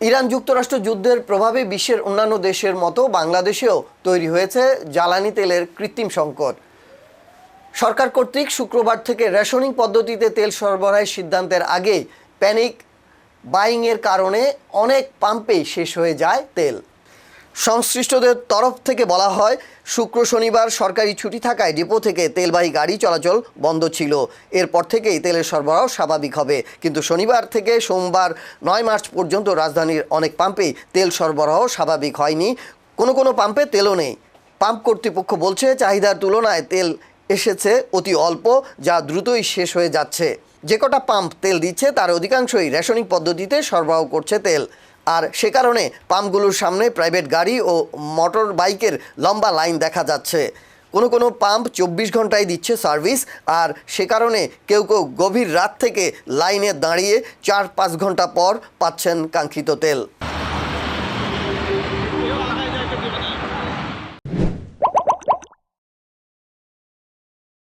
Iran যুক্তরাষ্ট্র যুদ্ধের প্রভাবে বিশ্বের অন্যান্য দেশের মতো বাংলাদেশেও তৈরি হয়েছে জ্বালানি তেলের কৃত্রিম সংকট। সরকার কর্তৃক শুক্রবার থেকে রেশনিং পদ্ধতিতে তেল সরবরাহের সিদ্ধান্তের আগে প্যানিক বাইংয়ের কারণে অনেক পাম্পেই শেষ হয়ে যায় তেল। সংশ্লিষ্টদের তরফ থেকে বলা হয়, শুক্র শনিবার সরকারি ছুটি থাকায় ডিপো থেকে তেলবাহী গাড়ি চলাচল বন্ধ ছিল। এরপর থেকেই তেলের সরবরাহ স্বাভাবিক হবে। কিন্তু শনিবার থেকে সোমবার 9 মার্চ পর্যন্ত রাজধানীর অনেক পাম্পেই তেল সরবরাহ স্বাভাবিক হয়নি। কোনো পাম্পে তেলও নেই। পাম্প কর্তৃপক্ষ বলছে, চাহিদার তুলনায় তেল এসেছে অতি অল্প, যা দ্রুতই শেষ হয়ে যাচ্ছে। যে কটা পাম্প তেল দিচ্ছে তার অধিকাংশই রেশনিং পদ্ধতিতে সরবরাহ করছে তেল। আর সে কারণে পাম্পগুলোর সামনে প্রাইভেট গাড়ি ও মোটর বাইকের লম্বা লাইন দেখা যাচ্ছে। কোনো পাম্প 24 ঘন্টায় দিচ্ছে সার্ভিস, আর সে কারণে কেউ গভীর রাত থেকে লাইনে দাঁড়িয়ে 4-5 ঘন্টা পর পাচ্ছেন কাঙ্ক্ষিত তেল।